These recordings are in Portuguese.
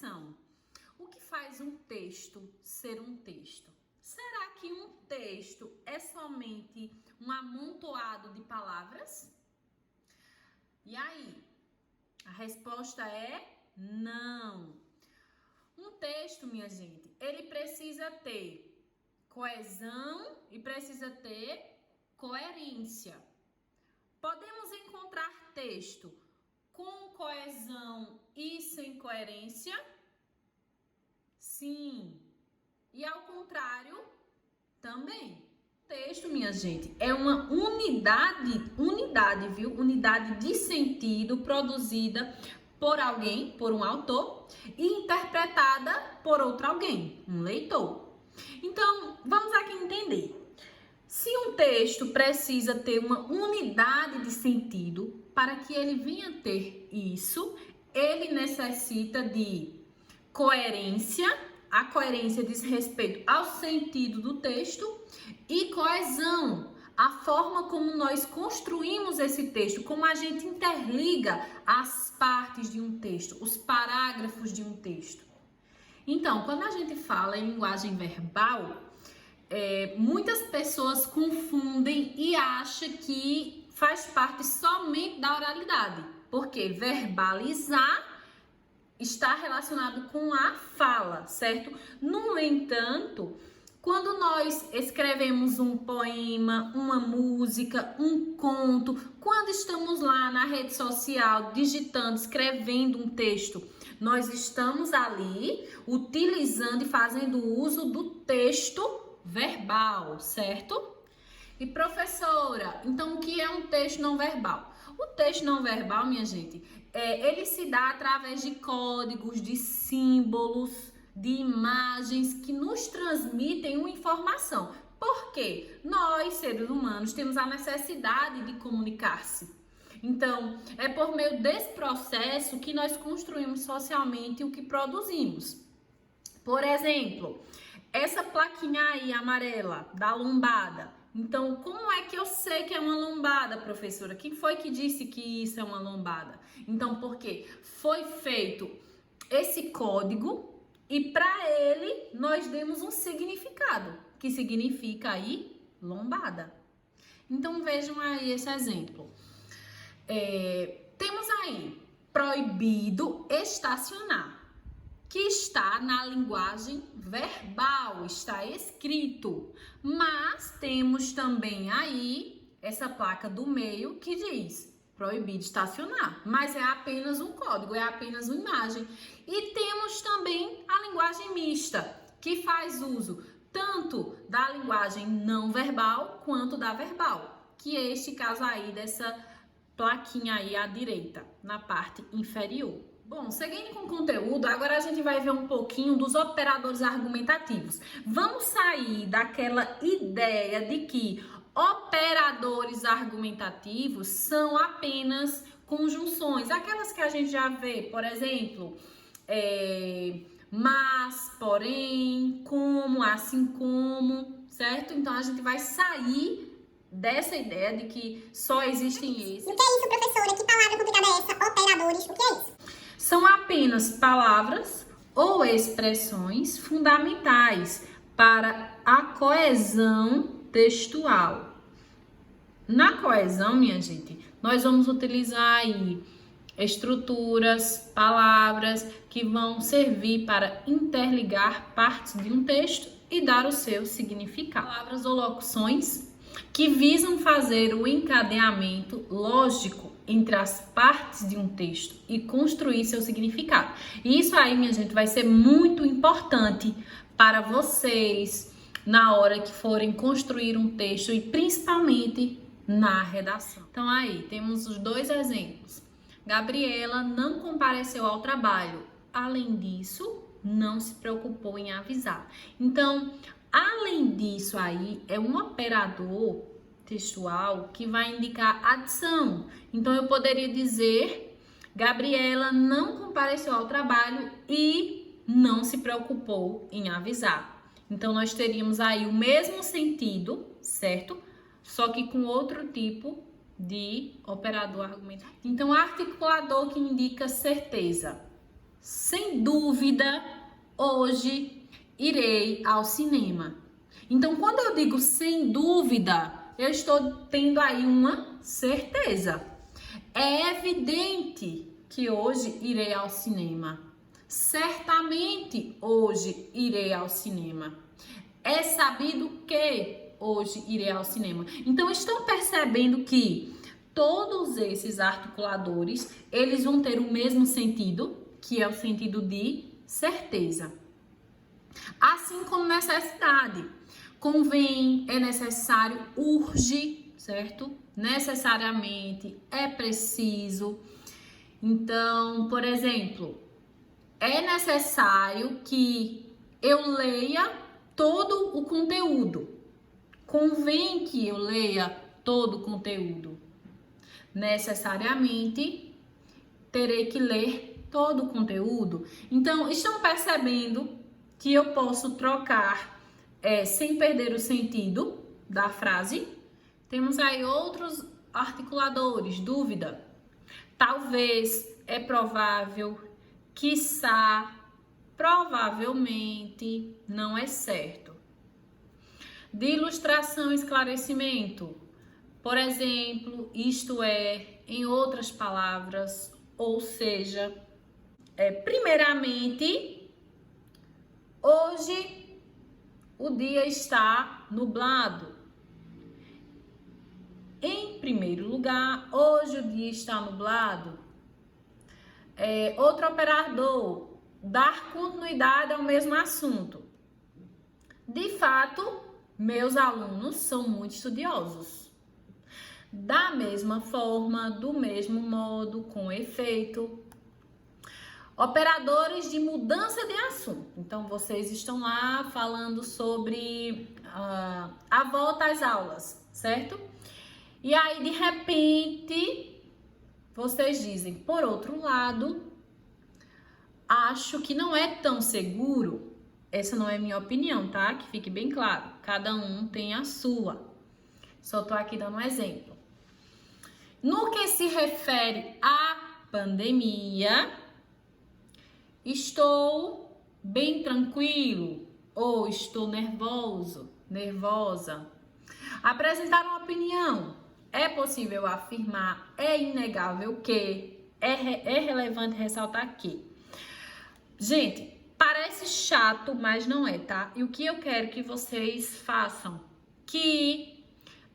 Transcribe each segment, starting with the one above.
reflexão. O que faz um texto ser um texto? Será que um texto é somente um amontoado de palavras? E aí? A resposta é não. Um texto, minha gente, ele precisa ter coesão e precisa ter coerência. Podemos encontrar texto com coesão e sem coerência? Sim. E ao contrário, também. Texto, minha gente, é uma unidade, viu? Unidade de sentido produzida por alguém, por um autor, e interpretada por outro alguém, um leitor. Então, vamos aqui entender. Se um texto precisa ter uma unidade de sentido, para que ele venha ter isso, ele necessita de coerência. A coerência diz respeito ao sentido do texto e coesão, a forma como nós construímos esse texto, como a gente interliga as partes de um texto, os parágrafos de um texto. Então, quando a gente fala em linguagem verbal, muitas pessoas confundem e acham que faz parte somente da oralidade, porque verbalizar está relacionado com a fala, certo? No entanto, quando nós escrevemos um poema, uma música, um conto, quando estamos lá na rede social digitando, escrevendo um texto, nós estamos ali utilizando e fazendo uso do texto verbal, certo? E professora, então o que é um texto não verbal? O texto não verbal, minha gente, ele se dá através de códigos, de símbolos, de imagens que nos transmitem uma informação. Por quê? Nós, seres humanos, temos a necessidade de comunicar-se. Então, é por meio desse processo que nós construímos socialmente o que produzimos. Por exemplo, essa plaquinha aí amarela da lombada. Então, como é que eu sei que é uma lombada, professora? Quem foi que disse que isso é uma lombada? Então, porque foi feito esse código e para ele nós demos um significado, que significa aí lombada. Então, vejam aí esse exemplo. Temos aí proibido estacionar, que está na linguagem verbal, está escrito. Mas temos também aí essa placa do meio que diz proibido estacionar, mas é apenas um código, é apenas uma imagem. E temos também a linguagem mista, que faz uso tanto da linguagem não verbal quanto da verbal, que é este caso aí dessa plaquinha aí à direita, na parte inferior. Bom, seguindo com o conteúdo, agora a gente vai ver um pouquinho dos operadores argumentativos. Vamos sair daquela ideia de que operadores argumentativos são apenas conjunções, aquelas que a gente já vê, por exemplo, mas, porém, como, assim como, certo? Então, a gente vai sair dessa ideia de que só existem esses. O que é isso, professora? Que palavra complicada é essa? Operadores, o que é isso? São apenas palavras ou expressões fundamentais para a coesão textual. Na coesão, minha gente, nós vamos utilizar aí estruturas, palavras que vão servir para interligar partes de um texto e dar o seu significado. Palavras ou locuções que visam fazer o encadeamento lógico entre as partes de um texto e construir seu significado. E isso aí, minha gente, vai ser muito importante para vocês na hora que forem construir um texto e principalmente na redação. Então aí, temos os dois exemplos. Gabriela não compareceu ao trabalho. Além disso, não se preocupou em avisar. Então, além disso aí, é um operador textual que vai indicar adição. Então, eu poderia dizer, Gabriela não compareceu ao trabalho e não se preocupou em avisar. Então, nós teríamos aí o mesmo sentido, certo? Só que com outro tipo de operador argumentativo. Então, articulador que indica certeza. sem dúvida, hoje irei ao cinema. Então, quando eu digo sem dúvida, eu estou tendo aí uma certeza. É evidente que hoje irei ao cinema. Certamente hoje irei ao cinema. É sabido que hoje irei ao cinema. Então, estão percebendo que todos esses articuladores, eles vão ter o mesmo sentido, que é o sentido de certeza. Assim como necessidade. Convém, é necessário, urge, certo? Necessariamente, é preciso. Então, por exemplo, é necessário que eu leia todo o conteúdo. Convém que eu leia todo o conteúdo. Necessariamente, terei que ler todo o conteúdo. Então, estão percebendo que eu posso trocar sem perder o sentido da frase? Temos aí outros articuladores. Dúvida. Talvez, é provável, quiçá, provavelmente, não é certo. De ilustração e esclarecimento. Por exemplo, isto é, em outras palavras, ou seja, primeiramente, hoje o dia está nublado. Em primeiro lugar, hoje o dia está nublado. Outro operador, dar continuidade ao mesmo assunto. De fato, meus alunos são muito estudiosos. Da mesma forma, do mesmo modo, com efeito. Operadores de mudança de assunto. Então, vocês estão lá falando sobre a volta às aulas, certo? E aí, de repente, vocês dizem, por outro lado, acho que não é tão seguro. Essa não é minha opinião, tá? Que fique bem claro. Cada um tem a sua. Só tô aqui dando um exemplo. No que se refere à pandemia, estou bem tranquilo ou estou nervoso, nervosa. Apresentar uma opinião. É possível afirmar, é inegável que, é relevante ressaltar que. Gente, parece chato, mas não é, tá? E o que eu quero que vocês façam? Que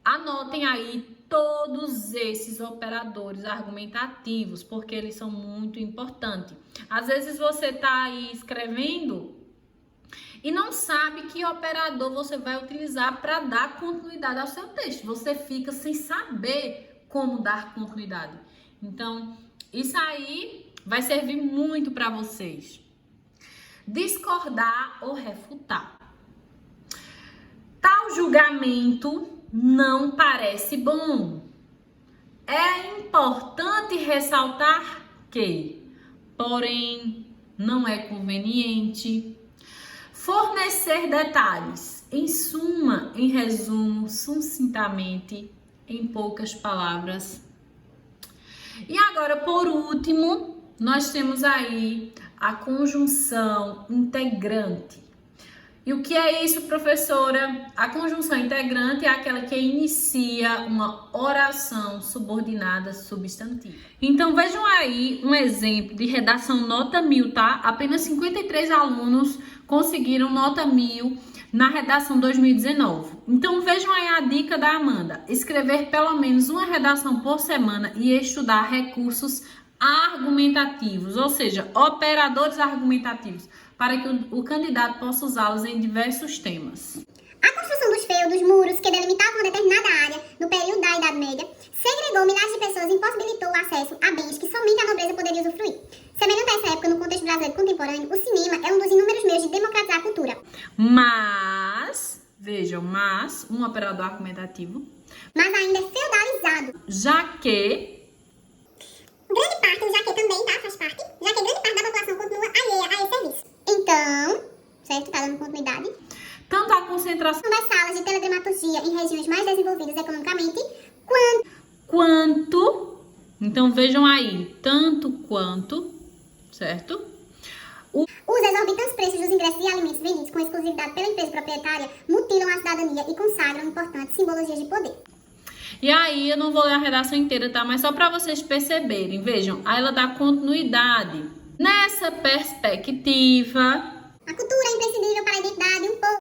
anotem aí todos esses operadores argumentativos, porque eles são muito importantes. Às vezes você tá aí escrevendo e não sabe que operador você vai utilizar para dar continuidade ao seu texto. Você fica sem saber como dar continuidade. Então, isso aí vai servir muito para vocês. Discordar ou refutar. Tal julgamento não parece bom. É importante ressaltar que, porém, não é conveniente. Fornecer detalhes, em suma, em resumo, sucintamente, em poucas palavras. E agora, por último, nós temos aí a conjunção integrante. E o que é isso, professora? A conjunção integrante é aquela que inicia uma oração subordinada substantiva. Então, vejam aí um exemplo de redação nota 1000, tá? Apenas 53 alunos conseguiram nota 1000 na redação 2019. Então, vejam aí a dica da Amanda. Escrever pelo menos uma redação por semana e estudar recursos argumentativos, ou seja, operadores argumentativos, para que o candidato possa usá-los em diversos temas. A construção dos feudos, muros que delimitavam uma determinada área no período da Idade Média segregou milhares de pessoas e impossibilitou o acesso a bens que somente a nobreza poderia usufruir. Semelhante a essa época, no contexto brasileiro contemporâneo, o cinema é um dos inúmeros meios de democratizar a cultura. Mas, vejam, um operador argumentativo, mas ainda é feudalizado. Já que grande parte do jaque também, tá? Faz parte. Já que grande parte da população continua alheia a esse serviço. Então, certo? Tá dando continuidade. Tanto a concentração das salas de teledramaturgia em regiões mais desenvolvidas economicamente, quanto, então vejam aí, tanto quanto, certo? Os exorbitantes preços dos ingressos de alimentos vendidos com exclusividade pela empresa proprietária mutilam a cidadania e consagram importantes simbologias de poder. E aí, eu não vou ler a redação inteira, tá? Mas só para vocês perceberem, vejam, aí ela dá continuidade. Nessa perspectiva, A cultura é imprescindível para a identidade, um povo.